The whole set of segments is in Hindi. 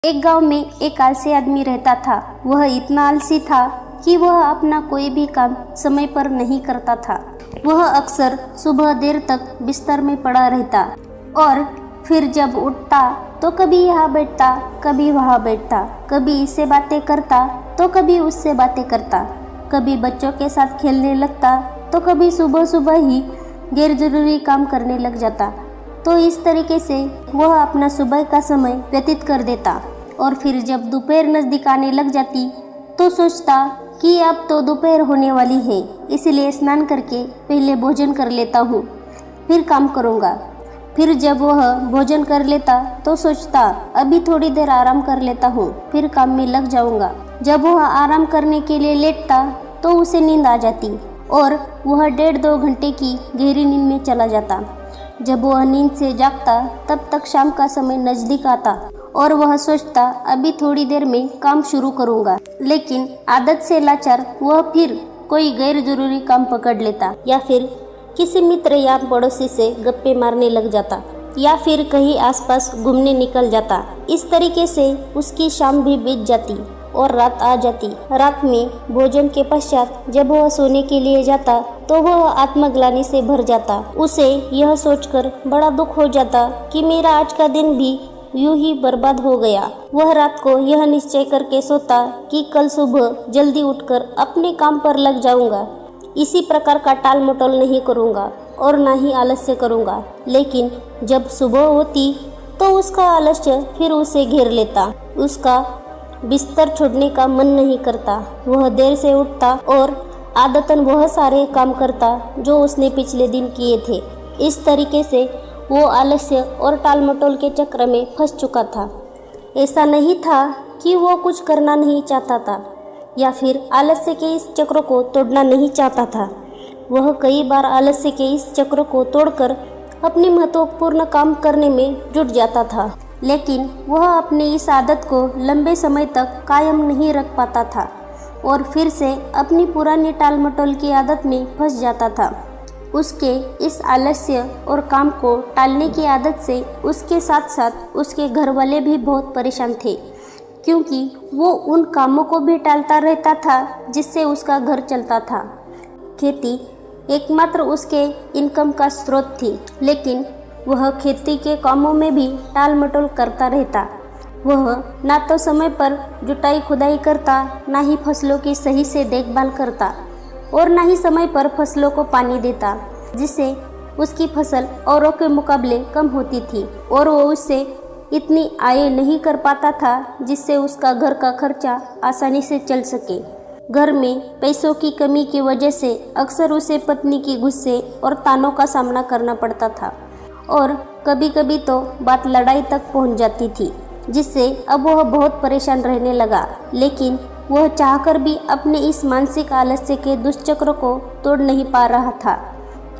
एक गांव में एक आलसी आदमी रहता था। वह इतना आलसी था कि वह अपना कोई भी काम समय पर नहीं करता था। वह अक्सर सुबह देर तक बिस्तर में पड़ा रहता और फिर जब उठता तो कभी यहाँ बैठता, कभी वहाँ बैठता, कभी इससे बातें करता तो कभी उससे बातें करता, कभी बच्चों के साथ खेलने लगता तो कभी सुबह सुबह ही गैर जरूरी काम करने लग जाता। तो इस तरीके से वह अपना सुबह का समय व्यतीत कर देता और फिर जब दोपहर नज़दीक आने लग जाती तो सोचता कि अब तो दोपहर होने वाली है, इसलिए स्नान करके पहले भोजन कर लेता हूँ, फिर काम करूँगा। फिर जब वह भोजन कर लेता तो सोचता अभी थोड़ी देर आराम कर लेता हूँ, फिर काम में लग जाऊँगा। जब वह आराम करने के लिए लेटता तो उसे नींद आ जाती और वह 1.5-2 घंटे की गहरी नींद में चला जाता। जब वह नींद से जागता तब तक शाम का समय नज़दीक आता और वह सोचता अभी थोड़ी देर में काम शुरू करूँगा। लेकिन आदत से लाचार वह फिर कोई गैर जरूरी काम पकड़ लेता या फिर किसी मित्र या पड़ोसी से गप्पे मारने लग जाता या फिर कहीं आसपास घूमने निकल जाता। इस तरीके से उसकी शाम भी बीत जाती और रात आ जाती। रात में भोजन के पश्चात जब वह सोने के लिए जाता तो वह आत्मग्लानि से भर जाता। उसे यह सोचकर बड़ा दुख हो जाता कि मेरा आज का दिन भी यूं ही बर्बाद हो गया। वह रात को यह निश्चय करके सोता कि कल सुबह जल्दी उठकर अपने काम पर लग जाऊंगा, इसी प्रकार का टाल मटोल नहीं करूंगा और ना ही आलस्य करूंगा। लेकिन जब सुबह होती तो उसका आलस्य फिर उसे घेर लेता। उसका बिस्तर छोड़ने का मन नहीं करता। वह देर से उठता और आदतन वह सारे काम करता जो उसने पिछले दिन किए थे। इस तरीके से वो आलस्य और टाल मटोल के चक्र में फंस चुका था। ऐसा नहीं था कि वो कुछ करना नहीं चाहता था या फिर आलस्य के इस चक्र को तोड़ना नहीं चाहता था। वह कई बार आलस्य के इस चक्र को तोड़कर अपने महत्वपूर्ण काम करने में जुट जाता था, लेकिन वह अपनी इस आदत को लंबे समय तक कायम नहीं रख पाता था और फिर से अपनी पुरानी टाल मटोल की आदत में फंस जाता था। उसके इस आलस्य और काम को टालने की आदत से उसके साथ साथ उसके घर वाले भी बहुत परेशान थे, क्योंकि वो उन कामों को भी टालता रहता था जिससे उसका घर चलता था। खेती एकमात्र उसके इनकम का स्रोत थी, लेकिन वह खेती के कामों में भी टाल मटोल करता रहता। वह ना तो समय पर जुताई खुदाई करता, ना ही फसलों की सही से देखभाल करता और ना ही समय पर फसलों को पानी देता, जिससे उसकी फसल औरों के मुकाबले कम होती थी और वो उससे इतनी आय नहीं कर पाता था जिससे उसका घर का खर्चा आसानी से चल सके। घर में पैसों की कमी की वजह से अक्सर उसे पत्नी की गुस्से और तानों का सामना करना पड़ता था और कभी कभी तो बात लड़ाई तक पहुंच जाती थी, जिससे अब वह बहुत परेशान रहने लगा। लेकिन वह चाहकर भी अपने इस मानसिक आलस्य के दुष्चक्र को तोड़ नहीं पा रहा था।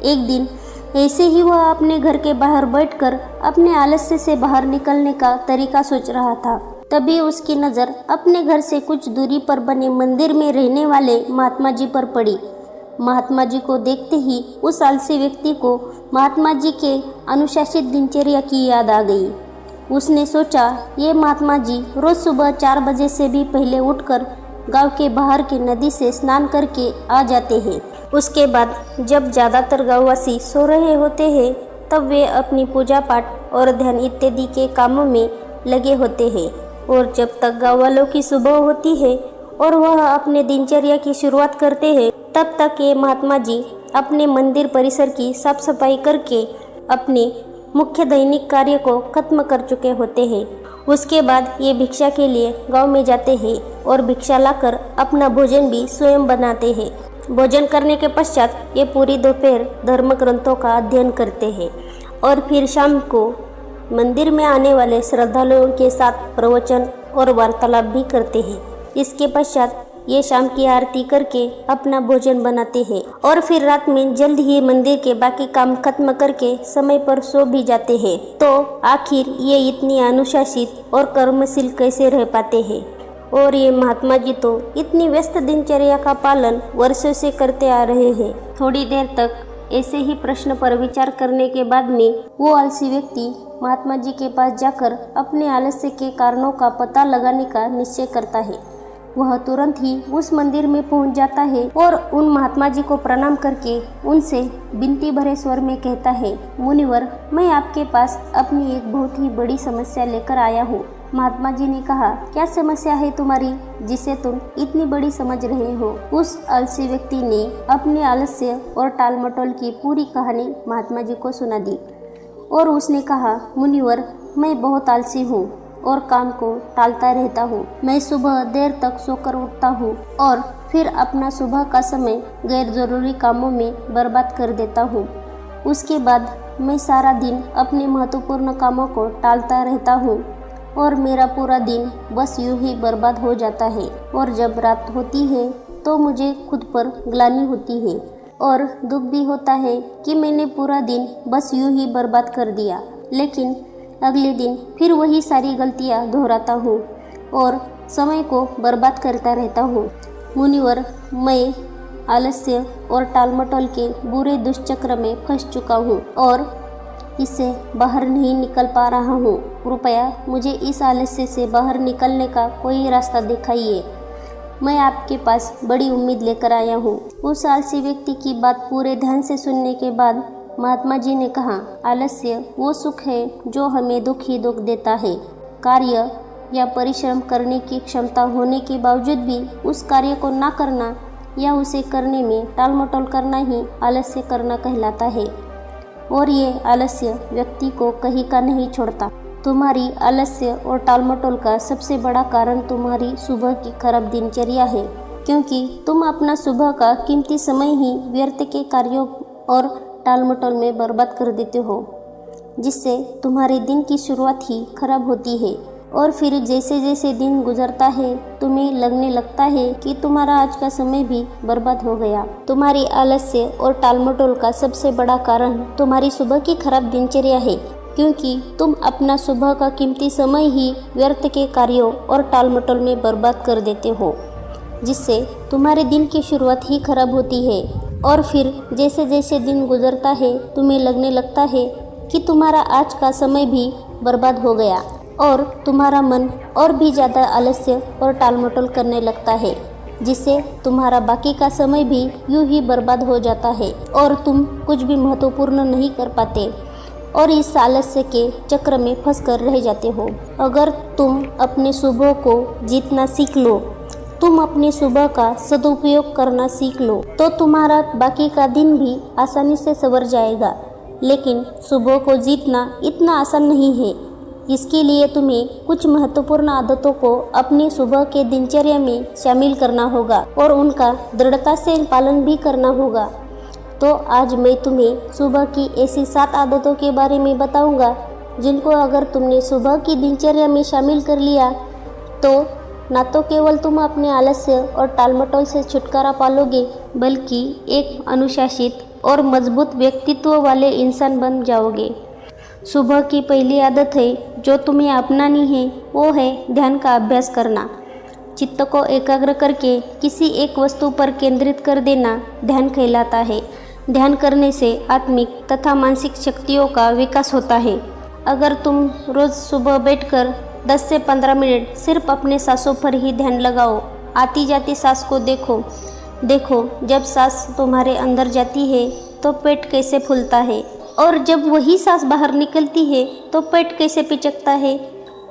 एक दिन ऐसे ही वह अपने घर के बाहर बैठकर अपने आलस्य से बाहर निकलने का तरीका सोच रहा था। तभी उसकी नज़र अपने घर से कुछ दूरी पर बने मंदिर में रहने वाले महात्मा जी पर पड़ी। महात्मा जी को देखते ही उस आलसी व्यक्ति को महात्मा जी के अनुशासित दिनचर्या की याद आ गई। उसने सोचा ये महात्मा जी रोज़ सुबह 4 बजे से भी पहले उठकर गांव के बाहर की नदी से स्नान करके आ जाते हैं। उसके बाद जब ज़्यादातर गांववासी सो रहे होते हैं तब वे अपनी पूजा पाठ और ध्यान इत्यादि के कामों में लगे होते हैं और जब तक गाँव वालों की सुबह होती है और वह अपने दिनचर्या की शुरुआत करते हैं तब तक ये महात्मा जी अपने मंदिर परिसर की साफ सफाई करके अपने मुख्य दैनिक कार्य को खत्म कर चुके होते हैं। उसके बाद ये भिक्षा के लिए गांव में जाते हैं और भिक्षा लाकर अपना भोजन भी स्वयं बनाते हैं। भोजन करने के पश्चात ये पूरी दोपहर धर्म ग्रंथों का अध्ययन करते हैं और फिर शाम को मंदिर में आने वाले श्रद्धालुओं के साथ प्रवचन और वार्तालाप भी करते हैं। इसके पश्चात ये शाम की आरती करके अपना भोजन बनाते हैं और फिर रात में जल्द ही मंदिर के बाकी काम खत्म करके समय पर सो भी जाते हैं। तो आखिर ये इतनी अनुशासित और कर्मशील कैसे रह पाते हैं? और ये महात्मा जी तो इतनी व्यस्त दिनचर्या का पालन वर्षों से करते आ रहे हैं। थोड़ी देर तक ऐसे ही प्रश्न पर विचार करने के बाद में वो आलसी व्यक्ति महात्मा जी के पास जाकर अपने आलस्य के कारणों का पता लगाने का निश्चय करता है। वह तुरंत ही उस मंदिर में पहुंच जाता है और उन महात्मा जी को प्रणाम करके उनसे विनती भरे स्वर में कहता है, मुनिवर, मैं आपके पास अपनी एक बहुत ही बड़ी समस्या लेकर आया हूँ। महात्मा जी ने कहा, क्या समस्या है तुम्हारी जिसे तुम इतनी बड़ी समझ रहे हो? उस आलसी व्यक्ति ने अपने आलस्य और टाल मटोल की पूरी कहानी महात्मा जी को सुना दी और उसने कहा, मुनिवर, मैं बहुत आलसी हूँ और काम को टालता रहता हूँ। मैं सुबह देर तक सोकर उठता हूँ और फिर अपना सुबह का समय गैर जरूरी कामों में बर्बाद कर देता हूँ। उसके बाद मैं सारा दिन अपने महत्वपूर्ण कामों को टालता रहता हूँ और मेरा पूरा दिन बस यूं ही बर्बाद हो जाता है। और जब रात होती है तो मुझे खुद पर ग्लानि होती है और दुख भी होता है कि मैंने पूरा दिन बस यूं ही बर्बाद कर दिया। लेकिन अगले दिन फिर वही सारी गलतियां दोहराता हूँ और समय को बर्बाद करता रहता हूँ। मुनिवर, मैं आलस्य और टालमटोल के बुरे दुष्चक्र में फंस चुका हूँ और इससे बाहर नहीं निकल पा रहा हूँ। कृपया मुझे इस आलस्य से बाहर निकलने का कोई रास्ता दिखाइए। मैं आपके पास बड़ी उम्मीद लेकर आया हूँ। उस आलसी व्यक्ति की बात पूरे ध्यान से सुनने के बाद महात्मा जी ने कहा, आलस्य वो सुख है जो हमें दुख ही दुख देता है। कार्य या परिश्रम करने की क्षमता होने के बावजूद भी उस कार्य को ना करना या उसे करने में टालमटोल करना ही आलस्य करना कहलाता है और ये आलस्य व्यक्ति को कहीं का नहीं छोड़ता। तुम्हारी आलस्य और टालमटोल का सबसे बड़ा कारण तुम्हारी सुबह की खराब दिनचर्या है, क्योंकि तुम अपना सुबह का कीमती समय ही व्यर्थ के कार्यों और टालमटोल में बर्बाद कर देते हो, जिससे तुम्हारे दिन की शुरुआत ही खराब होती है और फिर जैसे जैसे दिन गुजरता है तुम्हें लगने लगता है कि तुम्हारा आज का समय भी बर्बाद हो गया। तुम्हारी आलस्य और टालमटोल का सबसे बड़ा कारण तुम्हारी सुबह की खराब दिनचर्या है, क्योंकि तुम अपना सुबह का कीमती समय ही व्यर्थ के कार्यों और टालमटोल में बर्बाद कर देते हो, जिससे तुम्हारे दिन की शुरुआत ही खराब होती है और फिर जैसे जैसे दिन गुजरता है तुम्हें लगने लगता है कि तुम्हारा आज का समय भी बर्बाद हो गया और तुम्हारा मन और भी ज़्यादा आलस्य और टालमटोल करने लगता है, जिससे तुम्हारा बाकी का समय भी यूं ही बर्बाद हो जाता है और तुम कुछ भी महत्वपूर्ण नहीं कर पाते और इस आलस्य के चक्र में फंस कर रह जाते हो। अगर तुम अपने सुबह को जीतना सीख लो, तुम अपनी सुबह का सदुपयोग करना सीख लो, तो तुम्हारा बाकी का दिन भी आसानी से संवर जाएगा। लेकिन सुबह को जीतना इतना आसान नहीं है। इसके लिए तुम्हें कुछ महत्वपूर्ण आदतों को अपनी सुबह के दिनचर्या में शामिल करना होगा और उनका दृढ़ता से पालन भी करना होगा। तो आज मैं तुम्हें सुबह की ऐसी 7 आदतों के बारे में बताऊंगा, जिनको अगर तुमने सुबह की दिनचर्या में शामिल कर लिया तो न तो केवल तुम अपने आलस्य और टालमटोल से छुटकारा पालोगे, बल्कि एक अनुशासित और मजबूत व्यक्तित्व वाले इंसान बन जाओगे। सुबह की पहली आदत है जो तुम्हें अपनानी है, वो है ध्यान का अभ्यास करना। चित्त को एकाग्र करके किसी एक वस्तु पर केंद्रित कर देना ध्यान कहलाता है। ध्यान करने से आत्मिक तथा मानसिक शक्तियों का विकास होता है। अगर तुम रोज़ सुबह बैठकर 10 से 15 मिनट सिर्फ अपने सांसों पर ही ध्यान लगाओ, आती जाती सांस को देखो जब सांस तुम्हारे अंदर जाती है तो पेट कैसे फूलता है और जब वही सांस बाहर निकलती है तो पेट कैसे पिचकता है।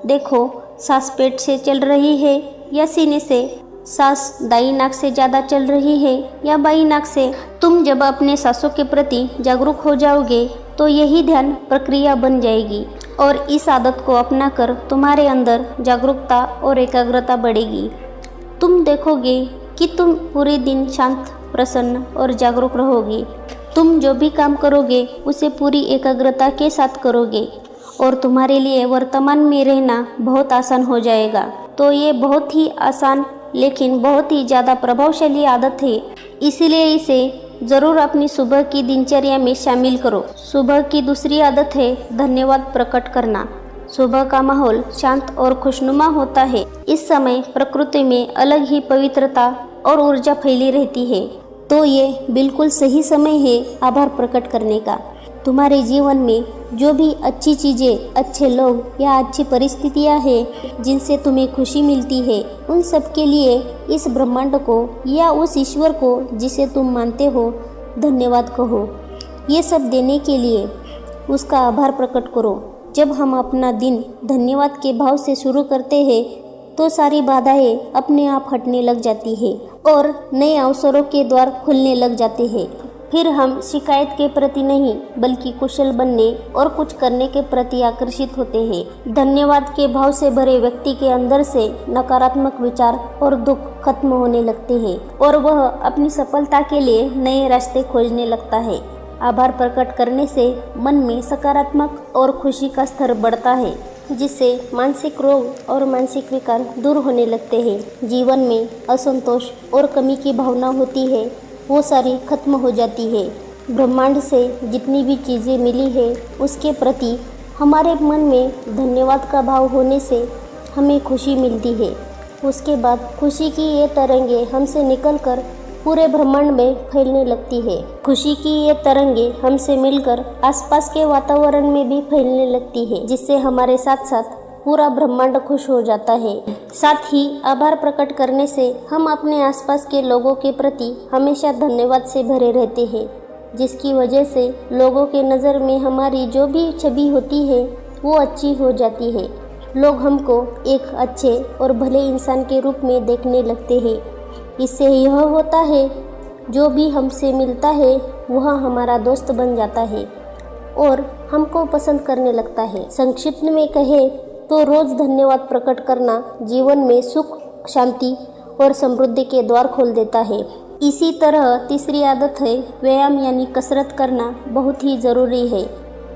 देखो सांस पेट से चल रही है या सीने से, सांस दाई नाक से ज़्यादा चल रही है या बाई नाक से। तुम जब अपने सांसों के प्रति जागरूक हो जाओगे तो यही ध्यान प्रक्रिया बन जाएगी और इस आदत को अपनाकर तुम्हारे अंदर जागरूकता और एकाग्रता बढ़ेगी। तुम देखोगे कि तुम पूरे दिन शांत, प्रसन्न और जागरूक रहोगे। तुम जो भी काम करोगे उसे पूरी एकाग्रता के साथ करोगे और तुम्हारे लिए वर्तमान में रहना बहुत आसान हो जाएगा। तो ये बहुत ही आसान लेकिन बहुत ही ज़्यादा प्रभावशाली आदत है, इसीलिए इसे ज़रूर अपनी सुबह की दिनचर्या में शामिल करो। सुबह की दूसरी आदत है धन्यवाद प्रकट करना। सुबह का माहौल शांत और खुशनुमा होता है। इस समय प्रकृति में अलग ही पवित्रता और ऊर्जा फैली रहती है। तो ये बिल्कुल सही समय है आभार प्रकट करने का। तुम्हारे जीवन में जो भी अच्छी चीज़ें, अच्छे लोग या अच्छी परिस्थितियां हैं जिनसे तुम्हें खुशी मिलती है, उन सब के लिए इस ब्रह्मांड को या उस ईश्वर को जिसे तुम मानते हो धन्यवाद कहो। ये सब देने के लिए उसका आभार प्रकट करो। जब हम अपना दिन धन्यवाद के भाव से शुरू करते हैं तो सारी बाधाएं अपने आप हटने लग जाती है और नए अवसरों के द्वार खुलने लग जाते हैं। फिर हम शिकायत के प्रति नहीं बल्कि कुशल बनने और कुछ करने के प्रति आकर्षित होते हैं। धन्यवाद के भाव से भरे व्यक्ति के अंदर से नकारात्मक विचार और दुख खत्म होने लगते हैं और वह अपनी सफलता के लिए नए रास्ते खोजने लगता है। आभार प्रकट करने से मन में सकारात्मक और खुशी का स्तर बढ़ता है, जिससे मानसिक रोग और मानसिक विकार दूर होने लगते हैं। जीवन में असंतोष और कमी की भावना होती है, वो सारी खत्म हो जाती है। ब्रह्मांड से जितनी भी चीज़ें मिली है उसके प्रति हमारे मन में धन्यवाद का भाव होने से हमें खुशी मिलती है। उसके बाद खुशी की ये तरंगे हमसे निकलकर पूरे ब्रह्मांड में फैलने लगती है। खुशी की ये तरंगे हमसे मिलकर आसपास के वातावरण में भी फैलने लगती है, जिससे हमारे साथ साथ पूरा ब्रह्मांड खुश हो जाता है। साथ ही आभार प्रकट करने से हम अपने आसपास के लोगों के प्रति हमेशा धन्यवाद से भरे रहते हैं, जिसकी वजह से लोगों के नज़र में हमारी जो भी छवि होती है वो अच्छी हो जाती है। लोग हमको एक अच्छे और भले इंसान के रूप में देखने लगते हैं। इससे यह होता है जो भी हमसे मिलता है वह हमारा दोस्त बन जाता है और हमको पसंद करने लगता है। संक्षिप्त में कहे तो रोज़ धन्यवाद प्रकट करना जीवन में सुख, शांति और समृद्धि के द्वार खोल देता है। इसी तरह तीसरी आदत है व्यायाम यानी कसरत करना बहुत ही ज़रूरी है।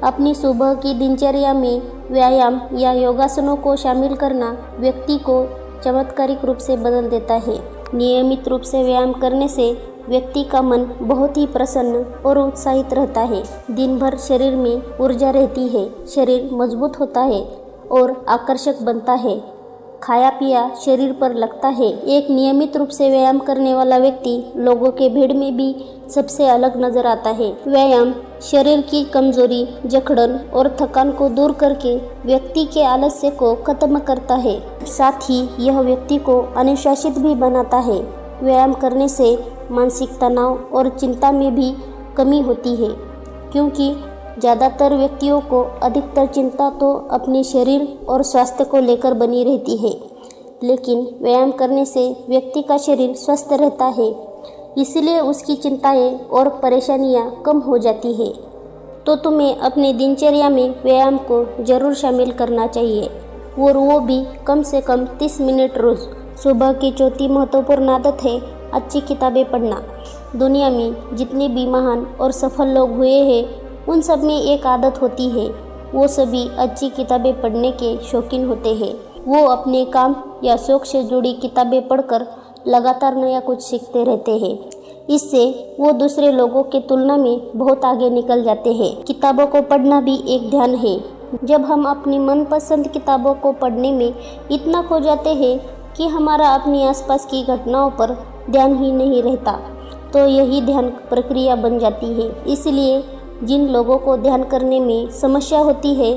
अपनी सुबह की दिनचर्या में व्यायाम या योगासनों को शामिल करना व्यक्ति को चमत्कारिक रूप से बदल देता है। नियमित रूप से व्यायाम करने से व्यक्ति का मन बहुत ही प्रसन्न और उत्साहित रहता है। दिन भर शरीर में ऊर्जा रहती है, शरीर मजबूत होता है और आकर्षक बनता है। खाया पिया शरीर पर लगता है। एक नियमित रूप से व्यायाम करने वाला व्यक्ति लोगों के भीड़ में भी सबसे अलग नजर आता है। व्यायाम शरीर की कमजोरी, जकड़न और थकान को दूर करके व्यक्ति के आलस्य को खत्म करता है। साथ ही यह व्यक्ति को अनुशासित भी बनाता है। व्यायाम करने से मानसिक तनाव और चिंता में भी कमी होती है, क्योंकि ज़्यादातर व्यक्तियों को अधिकतर चिंता तो अपने शरीर और स्वास्थ्य को लेकर बनी रहती है, लेकिन व्यायाम करने से व्यक्ति का शरीर स्वस्थ रहता है, इसलिए उसकी चिंताएं और परेशानियां कम हो जाती है। तो तुम्हें अपनी दिनचर्या में व्यायाम को ज़रूर शामिल करना चाहिए और वो भी कम से कम 30 मिनट रोज़। सुबह की चौथी महत्वपूर्ण आदत है अच्छी किताबें पढ़ना। दुनिया में जितने भी महान और सफल लोग हुए हैं उन सब में एक आदत होती है, वो सभी अच्छी किताबें पढ़ने के शौकीन होते हैं। वो अपने काम या शौक से जुड़ी किताबें पढ़कर लगातार नया कुछ सीखते रहते हैं। इससे वो दूसरे लोगों के तुलना में बहुत आगे निकल जाते हैं। किताबों को पढ़ना भी एक ध्यान है। जब हम अपनी मनपसंद किताबों को पढ़ने में इतना खो जाते हैं कि हमारा अपने आसपास की घटनाओं पर ध्यान ही नहीं रहता, तो यही ध्यान प्रक्रिया बन जाती है। इसलिए जिन लोगों को ध्यान करने में समस्या होती है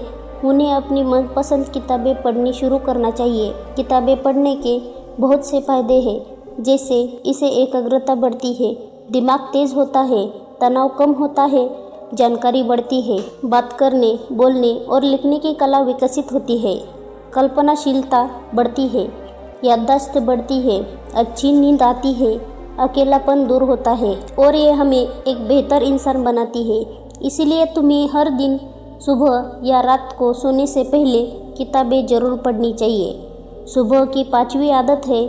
उन्हें अपनी मनपसंद किताबें पढ़नी शुरू करना चाहिए। किताबें पढ़ने के बहुत से फायदे हैं, जैसे इसे एकाग्रता बढ़ती है, दिमाग तेज होता है, तनाव कम होता है, जानकारी बढ़ती है, बात करने, बोलने और लिखने की कला विकसित होती है, कल्पनाशीलता बढ़ती है, याददाश्त बढ़ती है, अच्छी नींद आती है, अकेलापन दूर होता है और ये हमें एक बेहतर इंसान बनाती है। इसलिए तुम्हें हर दिन सुबह या रात को सोने से पहले किताबें ज़रूर पढ़नी चाहिए। सुबह की 5वीं आदत है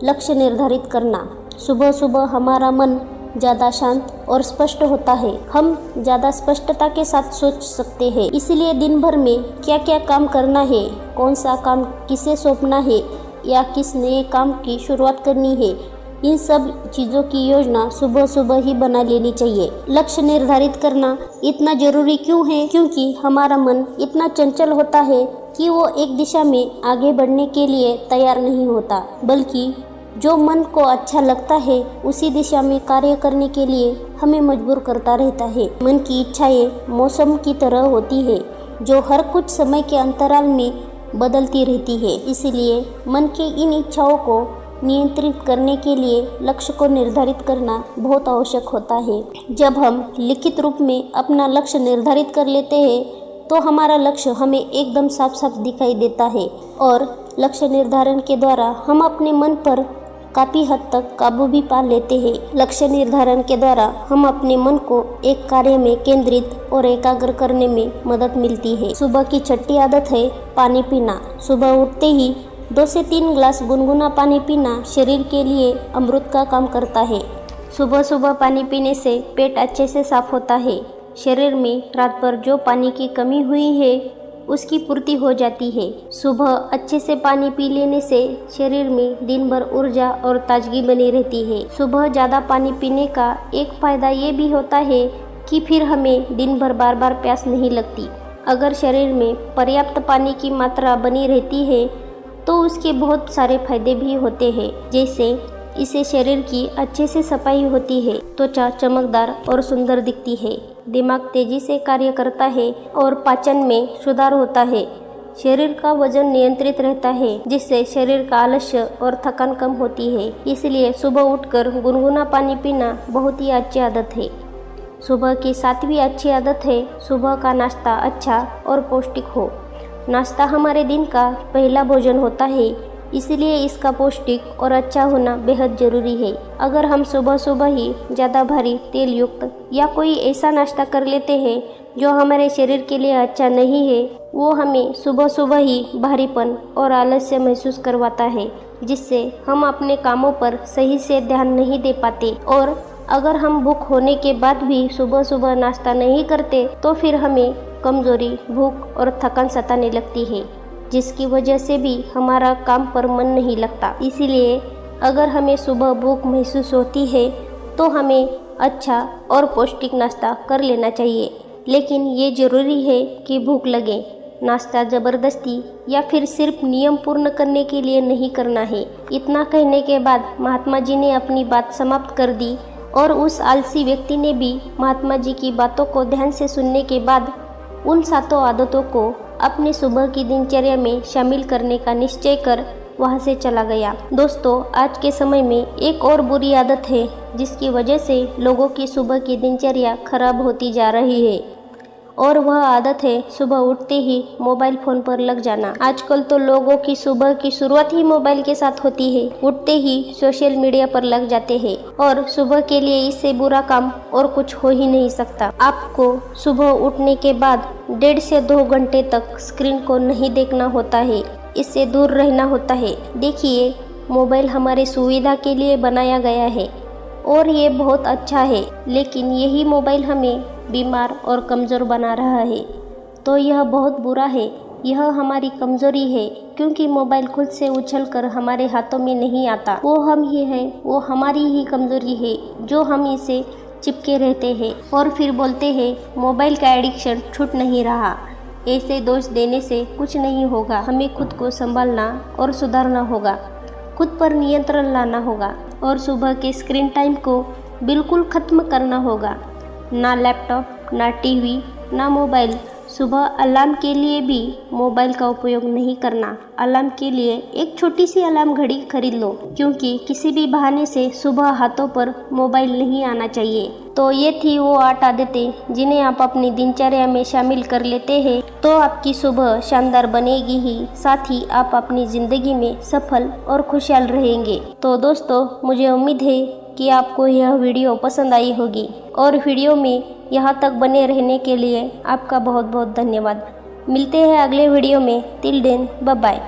लक्ष्य निर्धारित करना। सुबह सुबह हमारा मन ज़्यादा शांत और स्पष्ट होता है। हम ज़्यादा स्पष्टता के साथ सोच सकते हैं। इसलिए दिन भर में क्या क्या काम करना है, कौन सा काम किसे सौंपना है या किस नए काम की शुरुआत करनी है, इन सब चीज़ों की योजना सुबह सुबह ही बना लेनी चाहिए। लक्ष्य निर्धारित करना इतना ज़रूरी क्यों है? क्योंकि हमारा मन इतना चंचल होता है कि वो एक दिशा में आगे बढ़ने के लिए तैयार नहीं होता, बल्कि जो मन को अच्छा लगता है उसी दिशा में कार्य करने के लिए हमें मजबूर करता रहता है। मन की इच्छाएं मौसम की तरह होती है जो हर कुछ समय के अंतराल में बदलती रहती है। इसलिए मन के इन इच्छाओं को नियंत्रित करने के लिए लक्ष्य को निर्धारित करना बहुत आवश्यक होता है। जब हम लिखित रूप में अपना लक्ष्य निर्धारित कर लेते हैं तो हमारा लक्ष्य हमें एकदम साफ साफ दिखाई देता है और लक्ष्य निर्धारण के द्वारा हम अपने मन पर काफ़ी हद तक काबू भी पा लेते हैं। लक्ष्य निर्धारण के द्वारा हम अपने मन को एक कार्य में केंद्रित और एकाग्र करने में मदद मिलती है। सुबह की छठी आदत है पानी पीना। सुबह उठते ही 2 से 3 गिलास गुनगुना पानी पीना शरीर के लिए अमृत का काम करता है। सुबह सुबह पानी पीने से पेट अच्छे से साफ होता है। शरीर में रात भर जो पानी की कमी हुई है उसकी पूर्ति हो जाती है। सुबह अच्छे से पानी पी लेने से शरीर में दिन भर ऊर्जा और ताजगी बनी रहती है। सुबह ज़्यादा पानी पीने का एक फ़ायदा ये भी होता है कि फिर हमें दिन भर बार बार प्यास नहीं लगती। अगर शरीर में पर्याप्त पानी की मात्रा बनी रहती है तो उसके बहुत सारे फायदे भी होते हैं, जैसे इससे शरीर की अच्छे से सफाई होती है, त्वचा चमकदार और सुंदर दिखती है, दिमाग तेजी से कार्य करता है और पाचन में सुधार होता है। शरीर का वजन नियंत्रित रहता है जिससे शरीर का आलस्य और थकान कम होती है। इसलिए सुबह उठकर गुनगुना पानी पीना बहुत ही अच्छी आदत है। सुबह की 7वीं अच्छी आदत है सुबह का नाश्ता अच्छा और पौष्टिक हो। नाश्ता हमारे दिन का पहला भोजन होता है, इसलिए इसका पौष्टिक और अच्छा होना बेहद ज़रूरी है। अगर हम सुबह सुबह ही ज़्यादा भारी तेल युक्त या कोई ऐसा नाश्ता कर लेते हैं जो हमारे शरीर के लिए अच्छा नहीं है, वो हमें सुबह सुबह ही भारीपन और आलस्य महसूस करवाता है, जिससे हम अपने कामों पर सही से ध्यान नहीं दे पाते। और अगर हम भूख होने के बाद भी सुबह सुबह नाश्ता नहीं करते तो फिर हमें कमज़ोरी, भूख और थकान सताने लगती है, जिसकी वजह से भी हमारा काम पर मन नहीं लगता। इसीलिए अगर हमें सुबह भूख महसूस होती है तो हमें अच्छा और पौष्टिक नाश्ता कर लेना चाहिए, लेकिन ये ज़रूरी है कि भूख लगे। नाश्ता ज़बरदस्ती या फिर सिर्फ नियम पूर्ण करने के लिए नहीं करना है। इतना कहने के बाद महात्मा जी ने अपनी बात समाप्त कर दी और उस आलसी व्यक्ति ने भी महात्मा जी की बातों को ध्यान से सुनने के बाद उन 7 आदतों को अपने सुबह की दिनचर्या में शामिल करने का निश्चय कर वहां से चला गया। दोस्तों, आज के समय में एक और बुरी आदत है जिसकी वजह से लोगों की सुबह की दिनचर्या खराब होती जा रही है, और वह आदत है सुबह उठते ही मोबाइल फ़ोन पर लग जाना। आजकल तो लोगों की सुबह की शुरुआत ही मोबाइल के साथ होती है। उठते ही सोशल मीडिया पर लग जाते हैं और सुबह के लिए इससे बुरा काम और कुछ हो ही नहीं सकता। आपको सुबह उठने के बाद 1.5 से 2 घंटे तक स्क्रीन को नहीं देखना होता है, इससे दूर रहना होता है। देखिए, मोबाइल हमारे सुविधा के लिए बनाया गया है और ये बहुत अच्छा है, लेकिन यही मोबाइल हमें बीमार और कमज़ोर बना रहा है, तो यह बहुत बुरा है। यह हमारी कमज़ोरी है, क्योंकि मोबाइल खुद से उछलकर हमारे हाथों में नहीं आता। वो हम ही है, वो हमारी ही कमज़ोरी है जो हम इसे चिपके रहते हैं और फिर बोलते हैं मोबाइल का एडिक्शन छूट नहीं रहा। ऐसे दोष देने से कुछ नहीं होगा। हमें खुद को संभालना और सुधारना होगा, खुद पर नियंत्रण लाना होगा और सुबह के स्क्रीन टाइम को बिल्कुल ख़त्म करना होगा। ना लैपटॉप, ना टीवी, ना मोबाइल। सुबह अलार्म के लिए भी मोबाइल का उपयोग नहीं करना। अलार्म के लिए एक छोटी सी अलार्म घड़ी खरीद लो, क्योंकि किसी भी बहाने से सुबह हाथों पर मोबाइल नहीं आना चाहिए। तो ये थी वो 8 आदतें जिन्हें आप अपनी दिनचर्या में शामिल कर लेते हैं तो आपकी सुबह शानदार बनेगी ही, साथ ही आप अपनी ज़िंदगी में सफल और खुशहाल रहेंगे। तो दोस्तों, मुझे उम्मीद है कि आपको यह वीडियो पसंद आई होगी और वीडियो में यहाँ तक बने रहने के लिए आपका बहुत बहुत धन्यवाद। मिलते हैं अगले वीडियो में। Till then, bye bye.